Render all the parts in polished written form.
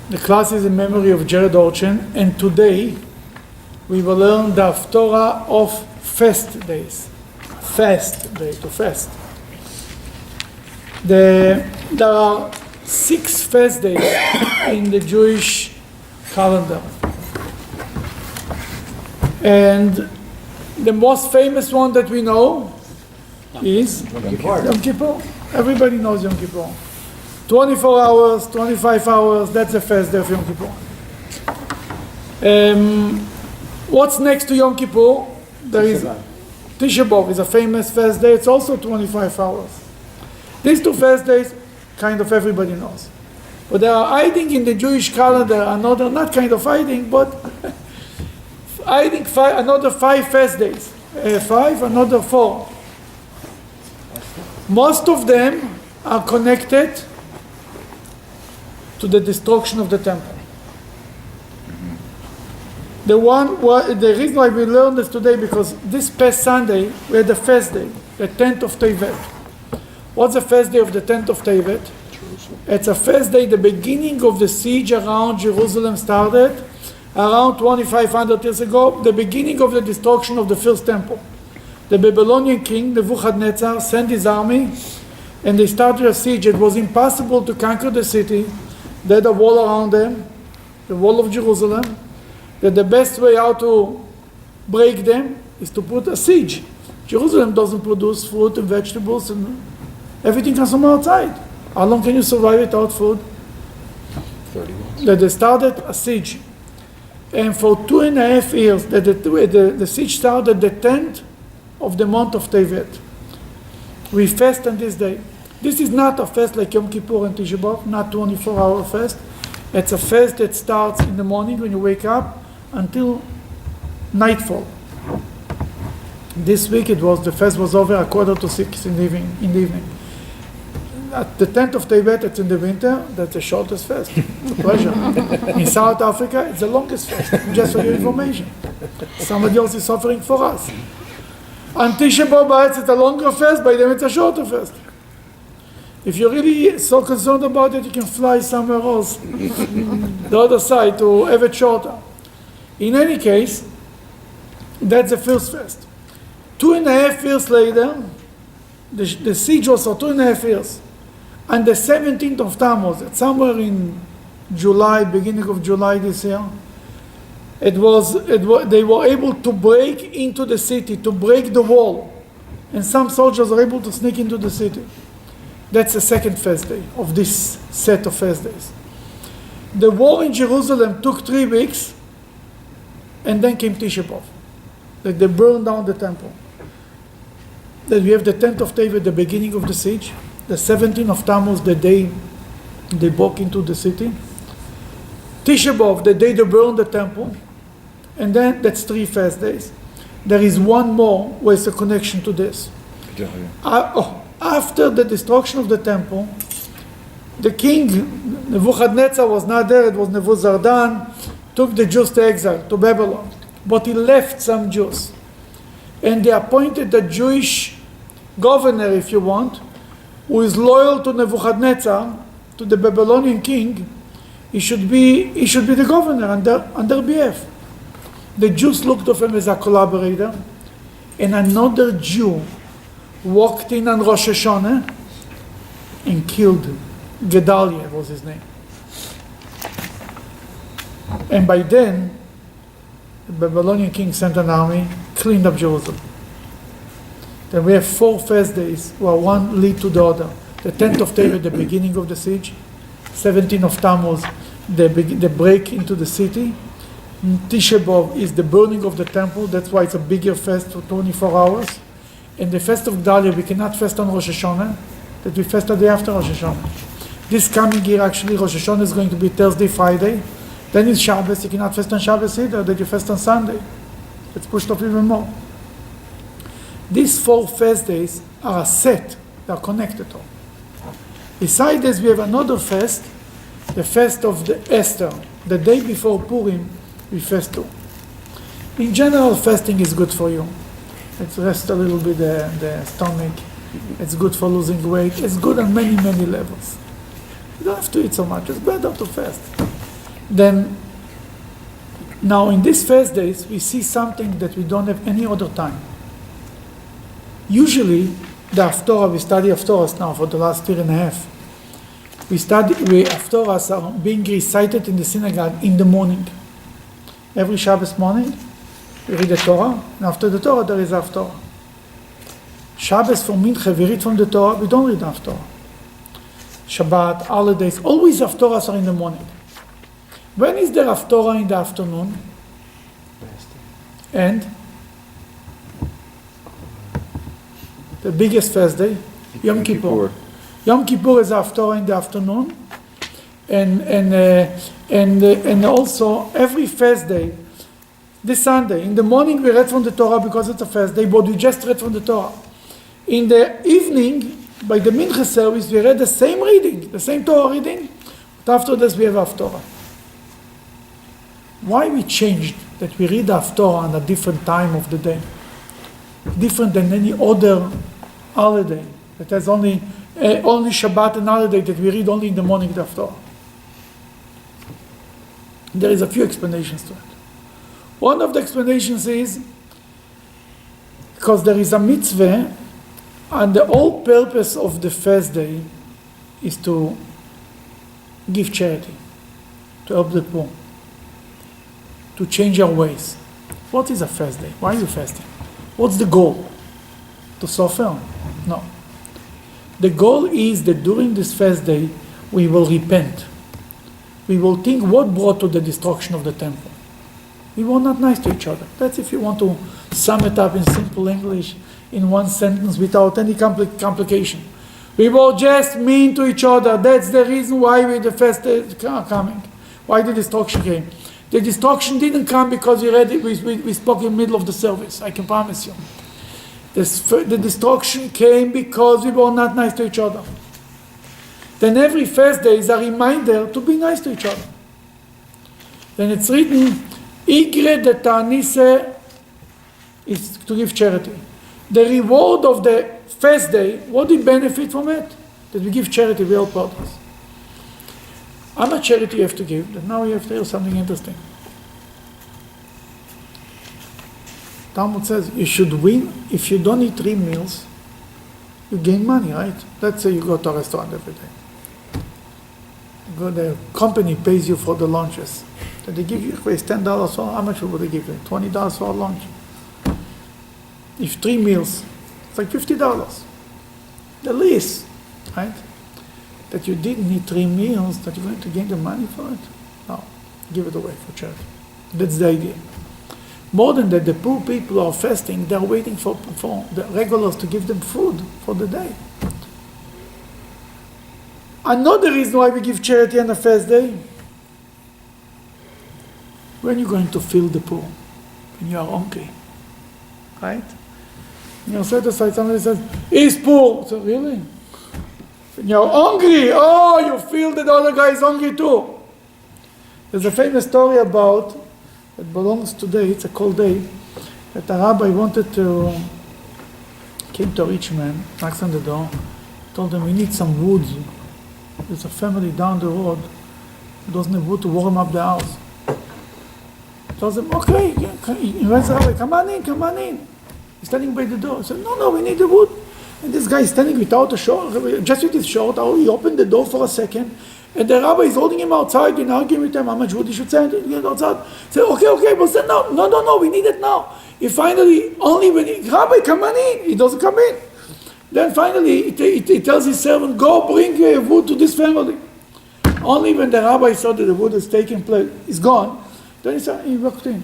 The class is in memory of Jared Orchen, and today we will learn the Haftorah of fast days. Fast day, to fast. There are 6 fast days in the Jewish calendar. And the most famous one that we know is Yom Kippur. Everybody knows Yom Kippur. 24 hours, 25 hours, that's the fast day of Yom Kippur. What's next to Yom Kippur? There is Tisha B'Av is a famous fast day. It's also 25 hours. These 2 fast days, kind of everybody knows. But they are hiding in the Jewish calendar, another, not kind of hiding, but hiding another 5 fast days. 5, another 4. Most of them are connected to the destruction of the temple. The reason why we learn this today, because this past Sunday we had the fast day, the 10th of Tevet. What's the fast day of the 10th of Tevet? It's a fast day. The beginning of the siege around Jerusalem started around 2,500 years ago. The beginning of the destruction of the first temple. The Babylonian king Nebuchadnezzar sent his army, and they started a siege. It was impossible to conquer the city. They had a wall around them, the wall of Jerusalem. That the best way out to break them is to put a siege. Jerusalem doesn't produce fruit and vegetables, and everything comes from outside. How long can you survive without food? 30 months. That they started a siege. And for 2.5 years, the siege started the 10th of the month of Tevet. We fast on this day. This is not a fast like Yom Kippur and Tisha B'Av, not 24-hour fast. It's a fast that starts in the morning when you wake up until nightfall. This week the fast was over at 5:45 in the evening. At the 10th of Tevet, it's in the winter, that's the shortest fast. It's a pleasure. In South Africa, it's the longest fast, just for your information. Somebody else is suffering for us. On Tisha B'Av, it's a longer fast, by them it's a shorter fast. If you're really so concerned about it, you can fly somewhere else, the other side, to have it shorter. In any case, that's the first fast. 2.5 years later, the siege was for 2.5 years. On the 17th of Tammuz, somewhere in July, beginning of July this year, they were able to break into the city, to break the wall. And some soldiers were able to sneak into the city. That's the second fast day of this set of fast days. The war in Jerusalem took 3 weeks, and then came Tisha B'Av. That they burned down the temple. Then we have the 10th of Tevet, the beginning of the siege. The 17th of Tammuz, the day they broke into the city. Tisha B'Av, the day they burned the temple. And then that's 3 fast days. There is one more where it's a connection to this. After the destruction of the temple, the king, Nebuchadnezzar, was not there, it was Nebuzaradan, took the Jews to exile, to Babylon. But he left some Jews. And they appointed a Jewish governor, if you want, who is loyal to Nebuchadnezzar, to the Babylonian king. He should be the governor on their behalf. The Jews looked at him as a collaborator, and another Jew walked in on Rosh Hashanah and killed Gedaliah, was his name. And by then, the Babylonian king sent an army, cleaned up Jerusalem. Then we have 4 fast days, where one lead to the other. The 10th of Tevet, the beginning of the siege. 17th of Tammuz, the break into the city. Tisha B'Av is the burning of the temple. That's why it's a bigger fast for 24 hours. And the fast of Gedaliah, we cannot fast on Rosh Hashanah, that we fast the day after Rosh Hashanah. This coming year, actually, Rosh Hashanah is going to be Thursday, Friday. Then it's Shabbos. You cannot fast on Shabbos either, that you fast on Sunday. It's pushed up even more. These 4 fast days are a set. They are connected to. Besides this, we have another fast, the fast of the Esther. The day before Purim, we fast too. In general, fasting is good for you. It rests a little bit the stomach. It's good for losing weight. It's good on many, many levels. You don't have to eat so much. It's better to fast. Then, now in these fast days, we see something that we don't have any other time. Usually, the Haftorah, we study Haftorahs now for the last year and a half. Haftorahs are being recited in the synagogue in the morning. Every Shabbos morning, we read the Torah, and after the Torah, there is Haftorah. Shabbos for Mincha, we read from the Torah, we don't read Haftorah. Shabbat, holidays, always Haftorahs are in the morning. When is there Haftorah in the afternoon? And the biggest fast day, Yom Kippur. Yom Kippur is Haftorah in the afternoon, and also every fast day. This Sunday, in the morning we read from the Torah because it's a fast day, but we just read from the Torah. In the evening, by the Mincha service, we read the same reading, the same Torah reading, but after this we have Haftorah. Why we changed that we read Haftorah on a different time of the day? Different than any other holiday that has only Shabbat and holiday that we read only in the morning the Haftorah. There is a few explanations to it. One of the explanations is because there is a mitzvah, and the whole purpose of the fast day is to give charity, to help the poor, to change our ways. What is a fast day? Why are you fasting? What's the goal? To suffer? No. The goal is that during this fast day, we will repent. We will think what brought to the destruction of the temple. We were not nice to each other. That's if you want to sum it up in simple English, in one sentence without any complication. We were just mean to each other. That's the reason why the fast is coming. Why the destruction came. The destruction didn't come because we spoke in the middle of the service. I can promise you. The destruction came because we were not nice to each other. Then every fast day is a reminder to be nice to each other. Then it's written, Igre de Ta'anise is to give charity. The reward of the fast day, what do we benefit from it? That we give charity, we help others. How much charity you have to give? Then now you have to hear something interesting. Talmud says you should win. If you don't eat 3 meals, you gain money, right? Let's say you go to a restaurant every day. The company pays you for the lunches. So they give you, if it's $10, so how much would they give you? $20 for a lunch. If 3 meals, it's like $50. The least, right? That you didn't need 3 meals, that you're going to gain the money for it? No, give it away for charity. That's the idea. More than that, the poor people are fasting, they're waiting for the regulars to give them food for the day. Another reason why we give charity on a fast day, when you're going to feed the poor, when you are hungry, right? You're set aside, somebody says, he's poor. So really? When you're hungry, oh, you feel that the other guy is hungry too. There's a famous story about, it belongs today, it's a cold day, that a rabbi came to a rich man, knocks on the door, told him, we need some wood. There's a family down the road who doesn't have wood to warm up the house. Tells him, okay, he invites the rabbi, come on in. He's standing by the door. He said, no, we need the wood. And this guy is standing without a short, just with his short. He opened the door for a second, and the rabbi is holding him outside and arguing with him how much wood he should send outside. He said, okay, but said, no, we need it now. He finally, only when rabbi, come on in. He doesn't come in. Then finally, he tells his servant, go bring wood to this family. Only when the rabbi saw that the wood is taken place, is gone, then he walked in.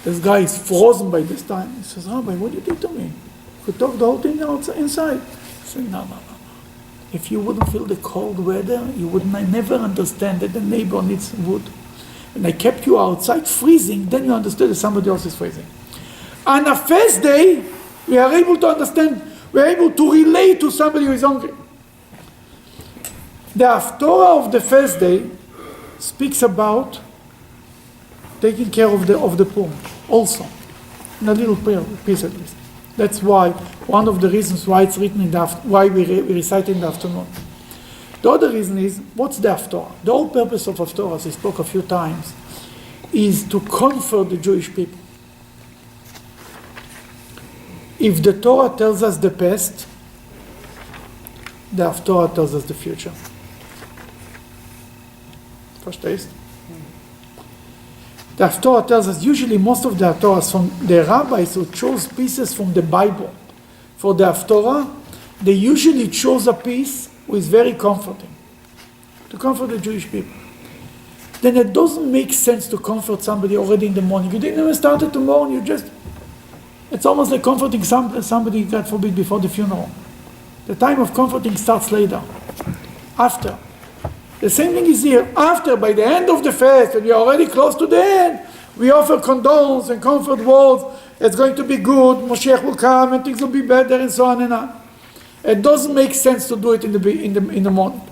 This guy is frozen by this time. He says, Rabbi, what did you do to me? You could talk the whole thing outside, inside. He said, no. If you wouldn't feel the cold weather, you would never understand that the neighbor needs wood. When I kept you outside freezing, then you understood that somebody else is freezing. On a fast day, we are able to understand, we are able to relate to somebody who is hungry. The Haftorah of the fast day speaks about taking care of the poor, also, in a little piece at least. That's why, one of the reasons why it's written why we recite in the afternoon. The other reason is, what's the Haftorah? The whole purpose of Haftorah, as I spoke a few times, is to comfort the Jewish people. If the Torah tells us the past, the Haftorah tells us the future. First taste. The Haftorah tells us, usually most of the Haftorahs from the rabbis who chose pieces from the Bible for the Haftorah, they usually chose a piece which is very comforting, to comfort the Jewish people. Then it doesn't make sense to comfort somebody already in the morning. You didn't even start it tomorrow, it's almost like comforting somebody, God forbid, before the funeral. The time of comforting starts later, after. The same thing is here. After, by the end of the fast, and we are already close to the end, we offer condolences and comfort words. It's going to be good, Moshiach will come, and things will be better, and so on and on. It doesn't make sense to do it in the morning.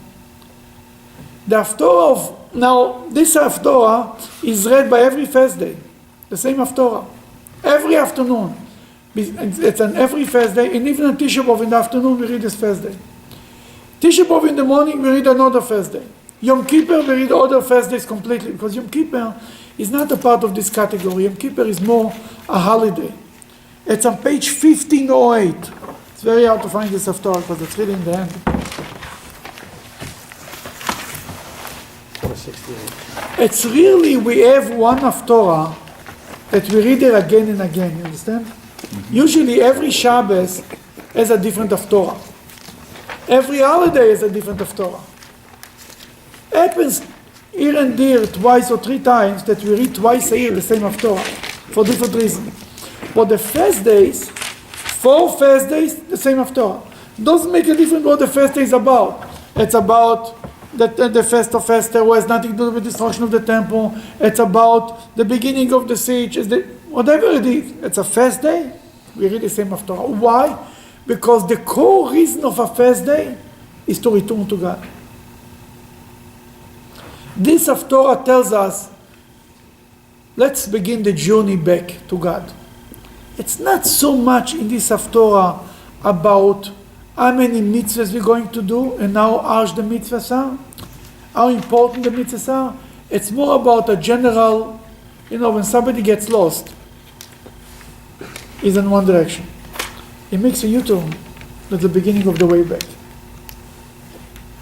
The Haftorah now, this Haftorah is read by every fast day. The same Haftorah. Every afternoon. It's on every fast day, and even on Tisha B'Av in the afternoon we read this fast day. Tisha B'Av in the morning we read another fast day. Yom Kippur we read other fast days completely, because Yom Kippur is not a part of this category. Yom Kippur is more a holiday. It's on page 1508. It's very hard to find this Haftorah because it's really in the end. 468. It's really, we have one Haftorah that we read it again and again, you understand? Mm-hmm. Usually every Shabbos has a different Haftorah. Every holiday has a different Haftorah. Happens here and there twice or three times that we read twice a year the same Haftorah for different reasons. But the fast days, 4 fast days, the same Haftorah. Doesn't make a difference what the fast day is about. It's about the fast of Esther, who has nothing to do with the destruction of the temple. It's about the beginning of the siege. Whatever it is, it's a fast day. We read the same Haftorah. Why? Because the core reason of a fast day is to return to God. This Haftorah tells us, let's begin the journey back to God. It's not so much in this Haftorah about how many mitzvahs we're going to do and how harsh the mitzvahs are, how important the mitzvahs are. It's more about a general, when somebody gets lost, he's in one direction. He makes a U-turn at the beginning of the way back.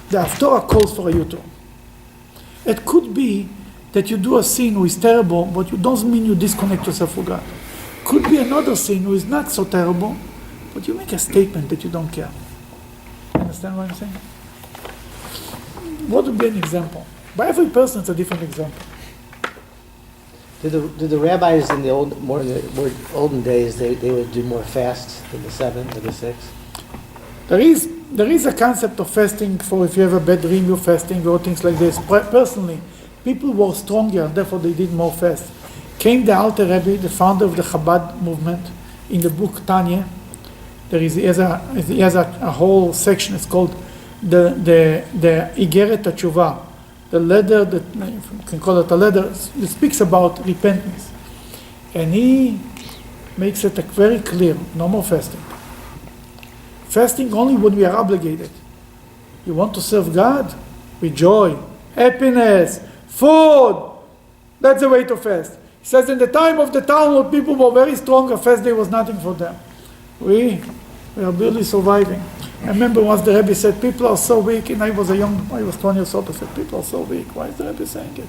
The Haftorah calls for a U-turn. It could be that you do a sin which is terrible, but it doesn't mean you disconnect yourself from God. Could be another sin which is not so terrible, but you make a statement that you don't care. Understand what I'm saying? What would be an example? By every person, it's a different example. Did the rabbis in the olden days they would do more fasts than the 7 or the 6? There is a concept of fasting for if you have a bad dream, you're fasting or things like this. Personally, people were stronger, therefore they did more fast. Came the Alter Rebbe, the founder of the Chabad movement, in the book Tanya. He has a whole section. It's called the Igeret HaTshuva, the letter that you can call it a letter. It speaks about repentance, and he makes it very clear: no more fasting. Fasting only when we are obligated. You want to serve God with joy, happiness, food. That's the way to fast. He says in the time of the Talmud, people were very strong. A fast day was nothing for them. We are barely surviving. I remember once the Rebbe said, people are so weak, and I was 20 years old, I said, people are so weak. Why is the Rebbe saying it?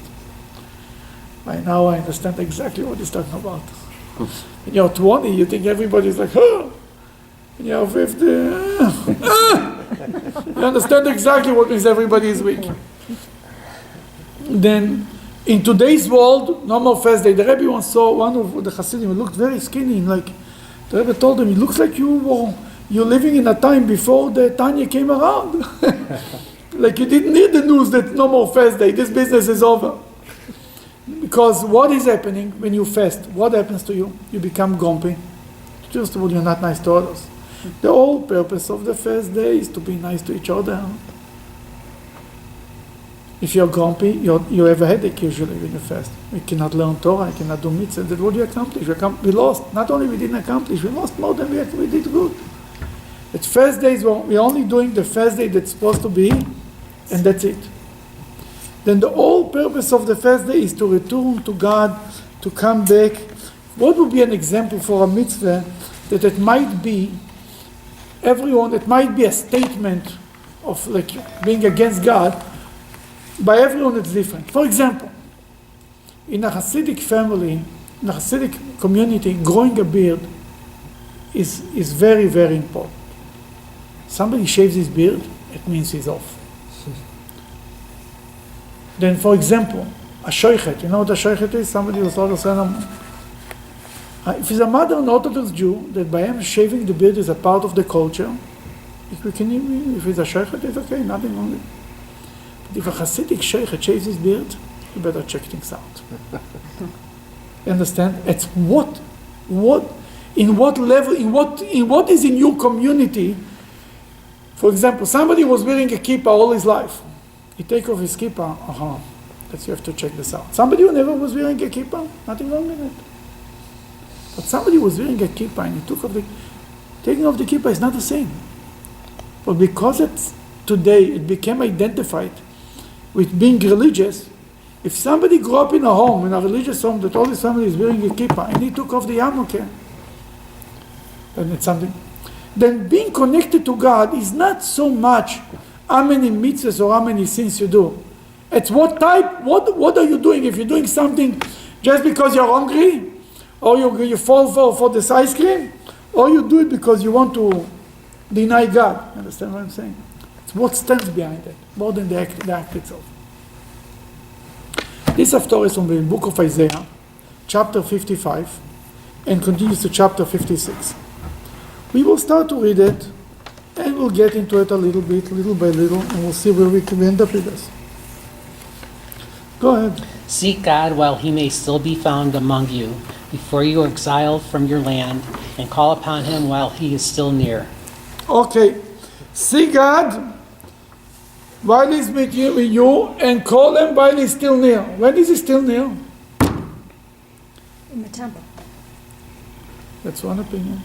By now I understand exactly what he's talking about. When you're 20, you think everybody's like, oh. When you're 50, you understand exactly what means everybody is weak. Then, in today's world, no more fast day. The Rebbe once saw one of the Hasidim who looked very skinny, the Rebbe told him, it looks like you're living in a time before the Tanya came around. Like you didn't need the news that no more fast day, this business is over. Because what is happening when you fast? What happens to you? You become grumpy. First of all, you're not nice to others. The whole purpose of the fast day is to be nice to each other. If you're grumpy, you have a headache usually when you fast. You cannot learn Torah, you cannot do mitzvahs. That's what you accomplish. We lost. Not only we didn't accomplish, we lost more than we did good. It's fast days, we're only doing the fast day that's supposed to be and that's it. Then the whole purpose of the fast day is to return to God, to come back. What would be an example for a mitzvah that it might be everyone, it might be a statement of like being against God, by everyone it's different. For example, in a Hasidic family, in a Hasidic community, growing a beard is very, very important. Somebody shaves his beard, it means he's off. Then, for example, a shoichet, you know what a shoichet is? Somebody who's also if he's a modern Orthodox Jew, that by him shaving the beard is a part of the culture, if he's a shoichet, it's okay, nothing wrong with it. But if a Hasidic shoichet shaves his beard, you better check things out. You understand? It's in what level, in what is in your community. For example, somebody was wearing a kippah all his life. He take off his kippah, that's you have to check this out. Somebody who never was wearing a kippah, nothing wrong with it. But somebody was wearing a kippah and he taking off the kippah is not the same. But because today it became identified with being religious, if somebody grew up in a religious home, that all his family is wearing a kippah and he took off the yarmulke, then it's something. Then being connected to God is not so much how many mitzvahs or how many sins you do. It's what are you doing? If you're doing something just because you're hungry, or you fall for this ice cream, or you do it because you want to deny God. Understand what I'm saying? It's what stands behind it, more than the act itself. This Haftorah is from the book of Isaiah, chapter 55, and continues to chapter 56. We will start to read it, and we'll get into it a little bit, little by little, and we'll see where we can end up with this. Go ahead. Seek God while he may still be found among you, before you are exiled from your land, and call upon him while he is still near. Okay. Seek God while he's with you, and call him while he's still near. When is he still near? In the temple. That's one opinion.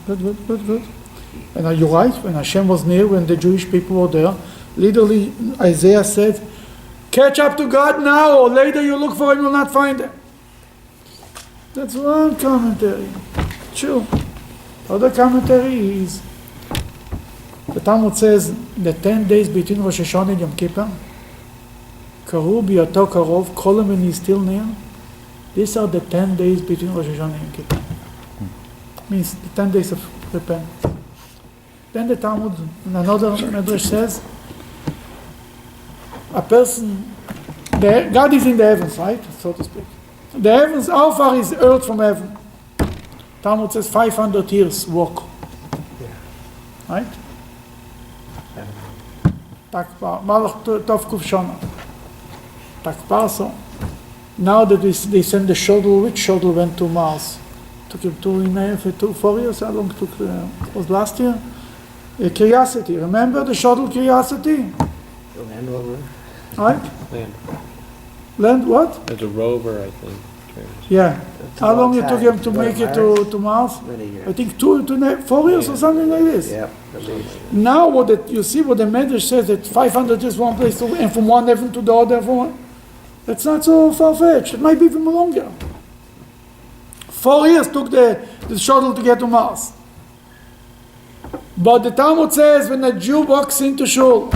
Good. And are you right? When Hashem was near, when the Jewish people were there, literally Isaiah said, catch up to God now, or later you look for him, you'll not find him. That's one commentary. True. Other commentary is, the Talmud says, the 10 days between Rosh Hashanah and Yom Kippur, Karu biyato karov, call him when he's still near. These are the 10 days between Rosh Hashanah and Yom Kippur. Means the 10 days of repentance. Then the Talmud, in another Medrash says, a person, God is in the heavens, right? So to speak. The heavens, how far is earth from heaven? Talmud says 500 years walk. Right? Takpar, Malach Tov Kuf Shona. Takpar, so. Now that they send the shuttle, which shuttle went to Mars? Took him 4 years, how long took was last year? Curiosity, remember the shuttle Curiosity? The Land Rover. Right? Land. Land what? There's a rover, I think. Yeah. It's How a long long it took time. him to Go make it Mars? to Mars? Many years. I think 4 years or something like this. Yeah, at least. Now you see what the Medrash says, that 500 is one place, and from one heaven to the other, that's not so far-fetched. It might be even longer. 4 years took the shuttle to get to Mars. But the Talmud says when a Jew walks into shul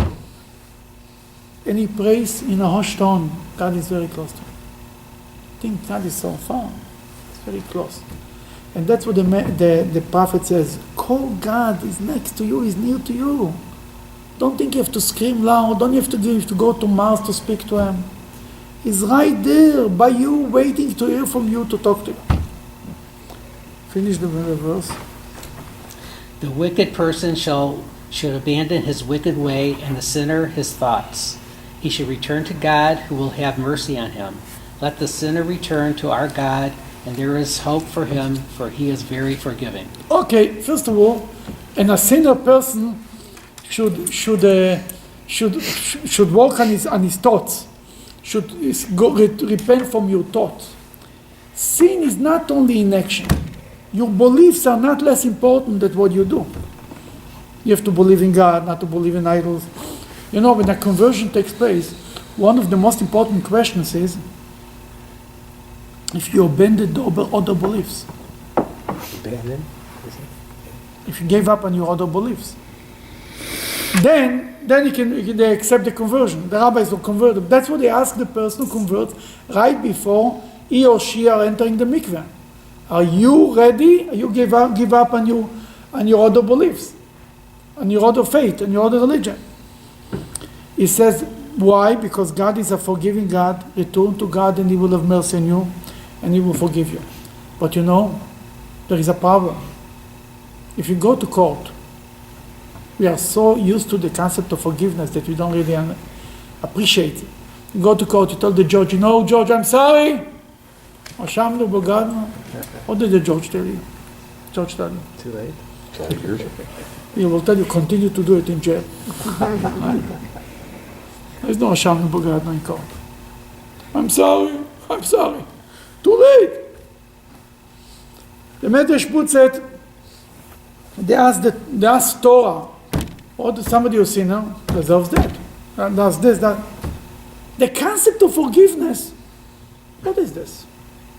and he prays in a hushed tone, God is very close to him. I think God is so far. It's very close. And that's what the prophet says. Call God, he's next to you, he's near to you. Don't think you have to scream loud, don't you have to go to Mars to speak to him. He's right there by you, waiting to hear from you, to talk to you. Finish the verse. The wicked person should abandon his wicked way, and the sinner his thoughts. He should return to God, who will have mercy on him. Let the sinner return to our God, and there is hope for him, for he is very forgiving. Okay, first of all, and a sinner person should work on his thoughts. Should repent from your thoughts. Sin is not only in action. Your beliefs are not less important than what you do. You have to believe in God, not to believe in idols. You know, when a conversion takes place, one of the most important questions is if you abandoned other beliefs. Abandoned? If you gave up on your other beliefs. Then they accept the conversion. The rabbis will convert them. That's what they ask the person who converts right before he or she are entering the mikveh. Are you ready? Are you give up on your other beliefs, on your other faith, on your other religion? He says, why? Because God is a forgiving God. Return to God and He will have mercy on you and He will forgive you. But you know, there is a problem. If you go to court, we are so used to the concept of forgiveness that we don't really appreciate it. You go to court, you tell the judge, you know, Judge, I'm sorry. Ashamnu b'gadnu. What did the judge tell you? Judge tell you? Too late. 12 years. He will tell you, continue to do it in jail. There's no Ashamnu b'gadnu in court. I'm sorry. Too late. The Medrash puts it, they ask Torah, or somebody who's sinner deserves that, and does this, that. The concept of forgiveness, what is this?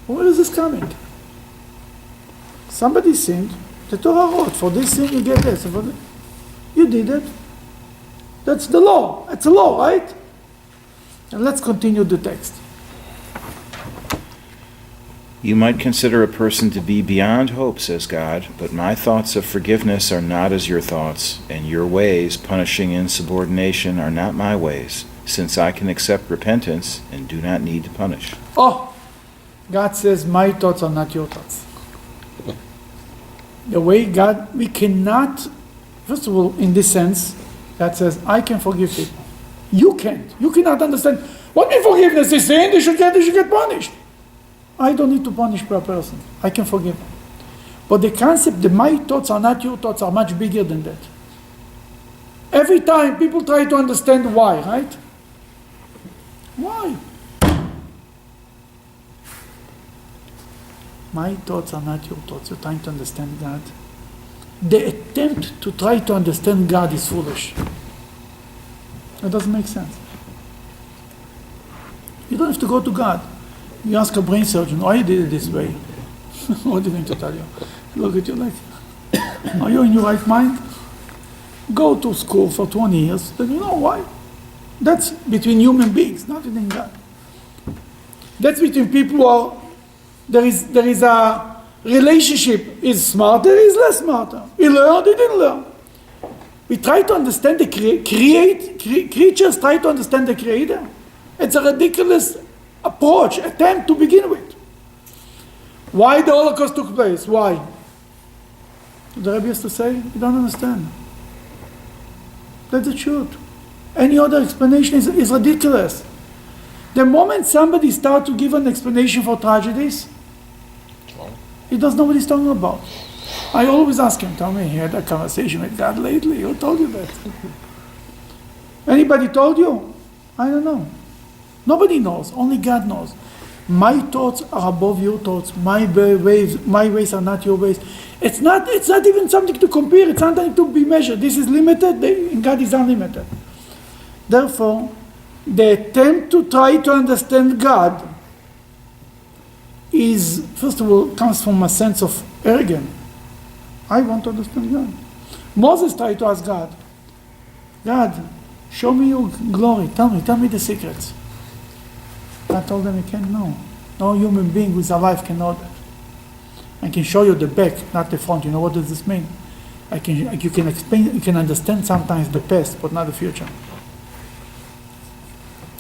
Where is this coming? Somebody sinned, the Torah wrote, for this sin you get this. You did it. That's the law. It's a law, right? And let's continue the text. You might consider a person to be beyond hope, says God, but my thoughts of forgiveness are not as your thoughts, and your ways, punishing insubordination, are not my ways, since I can accept repentance and do not need to punish. Oh, God says, my thoughts are not your thoughts. The way God, we cannot, first of all, in this sense, God says, I can forgive people. You can't. You cannot understand. What is forgiveness? They sin, they should get punished. I don't need to punish per person. I can forgive them. But the concept that my thoughts are not your thoughts are much bigger than that. Every time people try to understand why, right? Why? My thoughts are not your thoughts. You're trying to understand God. The attempt to try to understand God is foolish. It doesn't make sense. You don't have to go to God. You ask a brain surgeon, why you did it this way? What are you going to tell you? Look at you like, are you in your right mind? Go to school for 20 years, then you know why. That's between human beings, not within God. That's between people who are, there is a relationship. Is smarter, is less smarter. He learned, he didn't learn. We try to understand the creatures try to understand the Creator. It's a ridiculous attempt to begin with. Why the Holocaust took place? Why? The Rebbe used to say, you don't understand. That's the truth. Any other explanation is ridiculous. The moment somebody starts to give an explanation for tragedies, he doesn't know what he's talking about. I always ask him, tell me, he had a conversation with God lately. Who told you that? Anybody told you? I don't know. Nobody knows. Only God knows. My thoughts are above your thoughts. My ways are not your ways. It's not even something to compare. It's something to be measured. This is limited, and God is unlimited. Therefore, the attempt to try to understand God is, first of all, comes from a sense of arrogance. I want to understand God. Moses tried to ask God, God, show me your glory. Tell me the secrets. God told them, you can't know. No human being who is alive can know that. I can show you the back, not the front. You know what does this mean? You can explain, you can understand sometimes the past, but not the future.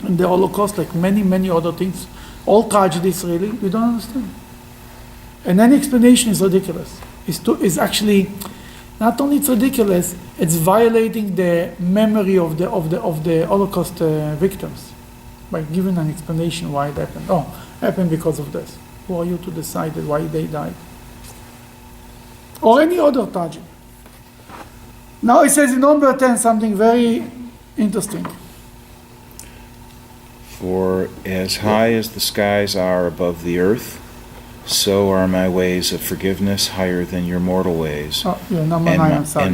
And the Holocaust, like many, many other things, all tragedies really, we don't understand. And any explanation is ridiculous. It's actually, not only it's ridiculous, it's violating the memory of the Holocaust victims by giving an explanation why it happened. Oh, happened because of this. Who are you to decide why they died? Or any other tragedy. Now it says in number 10 something very interesting. For as high as the skies are above the earth, so are my ways of forgiveness higher than your mortal ways, Oh, yeah, number 9, I'm sorry.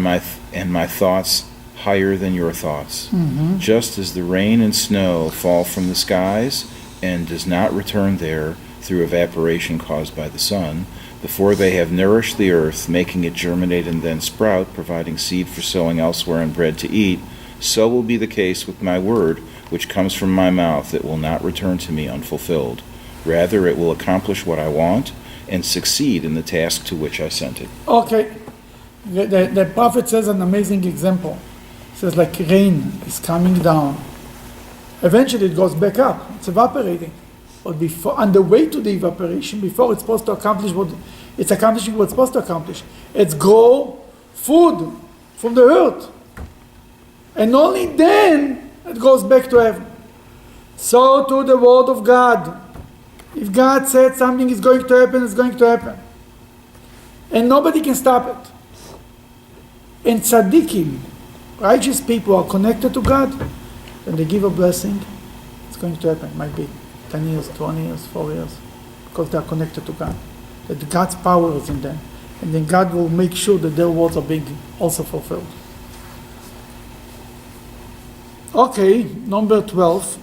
and my thoughts higher than your thoughts. Just as the rain and snow fall from the skies and does not return there through evaporation caused by the sun, before they have nourished the earth, making it germinate and then sprout, providing seed for sowing elsewhere and bread to eat, so will be the case with my word, which comes from my mouth. It will not return to me unfulfilled. Rather, it will accomplish what I want and succeed in the task to which I sent it. Okay. The prophet says an amazing example. He says like rain is coming down. Eventually it goes back up. It's evaporating. But before, on the way to the evaporation, before it's supposed to accomplish what it's accomplishing, what it's supposed to accomplish. It's grow food from the earth. And only then it goes back to heaven. So to the word of God. If God said something is going to happen, it's going to happen. And nobody can stop it. And tzaddikim, righteous people are connected to God, when they give a blessing, it's going to happen. It might be 10 years, 20 years, 4 years, because they are connected to God. That God's power is in them. And then God will make sure that their words are being also fulfilled. Okay, number 12.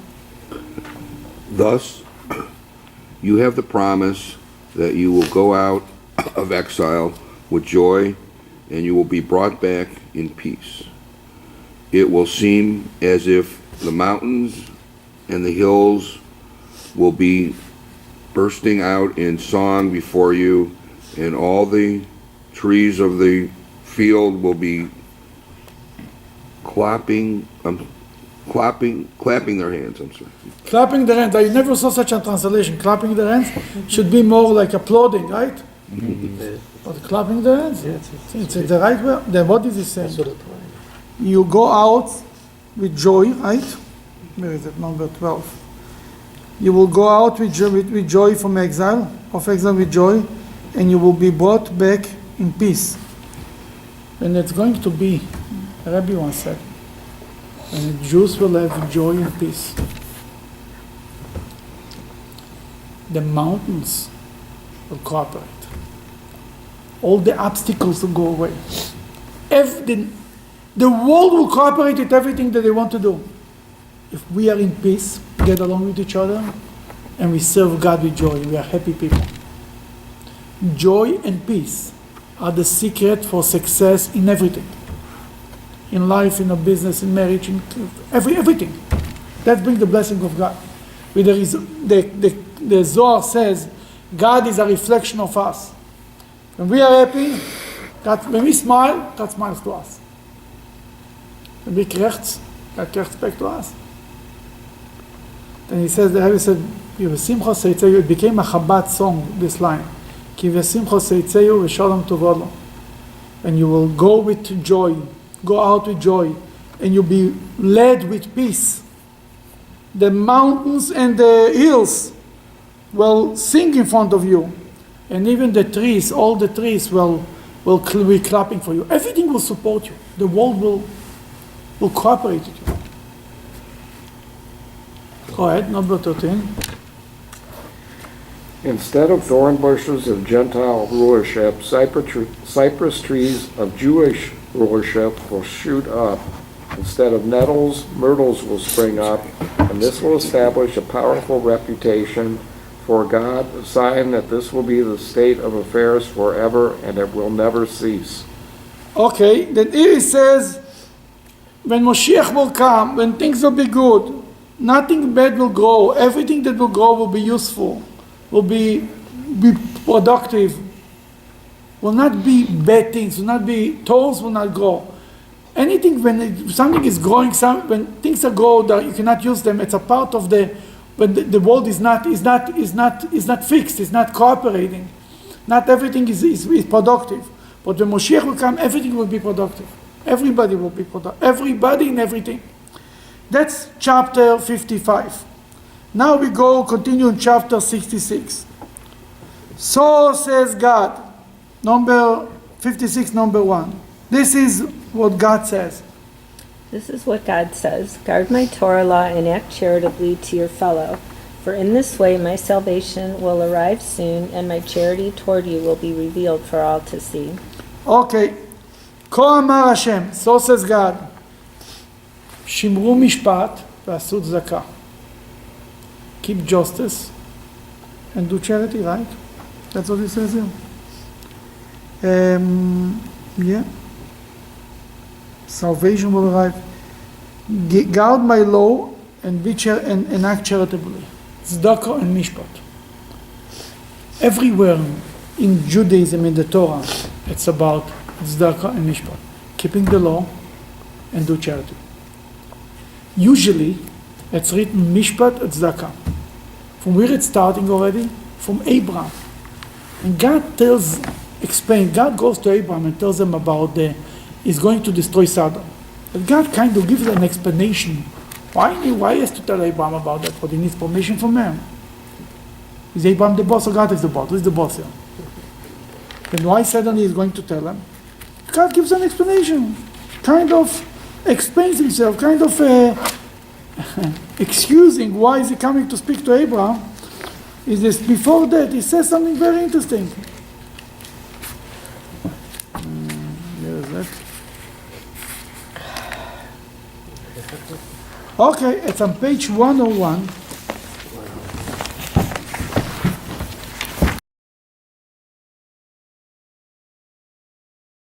Thus, you have the promise that you will go out of exile with joy, and you will be brought back in peace. It will seem as if the mountains and the hills will be bursting out in song before you, and all the trees of the field will be clapping their hands. I'm sorry. Clapping their hands. I never saw such a translation. Clapping their hands should be more like applauding, right? But clapping their hands. It's the right way. Then what is it saying? You go out with joy, right? Where is it? Number 12. You will go out with joy from exile, with joy, and you will be brought back in peace. And it's going to be, Rabbi once said, and the Jews will have joy and peace. The mountains will cooperate. All the obstacles will go away. The world will cooperate with everything that they want to do. If we are in peace, get along with each other, and we serve God with joy, we are happy people. Joy and peace are the secret for success in everything. In life, in a business, in marriage, in everything. That brings the blessing of God. The Zohar says, God is a reflection of us. When we are happy, when we smile, God smiles to us. When we krechts, God krechts back to us. Then he says, the Rebbe said, it became a Chabad song, this line. Ki v'simcha seitzeyu v'shalom tovod lo. And you will go with joy, go out with joy, and you'll be led with peace. The mountains and the hills will sing in front of you. And even the trees, all the trees will be clapping for you. Everything will support you. The world will cooperate with you. Go ahead, number 13. Instead of thorn bushes of Gentile rulership, cypress trees of Jewish rulership will shoot up. Instead of nettles, myrtles will spring up, and this will establish a powerful reputation for God, a sign that this will be the state of affairs forever, and it will never cease. Okay, then here it says, when Moshiach will come, when things will be good, nothing bad will grow. Everything that will grow will be useful, will be productive, will not be bad things, will not be, toes will not grow. Anything, when something is growing, when things are growing, you cannot use them. It's a part of when the world is not fixed, is not cooperating. Not everything is productive. But when Moshiach will come, everything will be productive. Everybody will be productive. Everybody and everything. That's chapter 55. Now we continue in chapter 66. So says God, number 56, number 1. This is what God says. This is what God says. Guard my Torah law and act charitably to your fellow. For in this way my salvation will arrive soon, and my charity toward you will be revealed for all to see. Okay. Ko amar Hashem, so says God. שמרו משפט ועשו צדקה. Keep justice and do charity, right? That's what it says here. Yeah. Salvation will arrive. Guard my law and and act charitably. Tzedakah and mishpat. Everywhere in Judaism, in the Torah, it's about tzedakah and mishpat. Keeping the law and do charity. Usually, it's written mishpat and tzedakah. From where it's starting already? From Abraham. And God God goes to Abraham and tells him about he's going to destroy Sodom. But God kind of gives an explanation. Why he has to tell Abraham about that? But he needs permission from man. Is Abraham the boss or God is the boss? Who's the boss here? Then why suddenly he's going to tell him? God gives an explanation. Kind of explains himself, kind of excusing why is he coming to speak to Abraham. Is this before that he says something very interesting. Where is that? Okay, it's on page 101.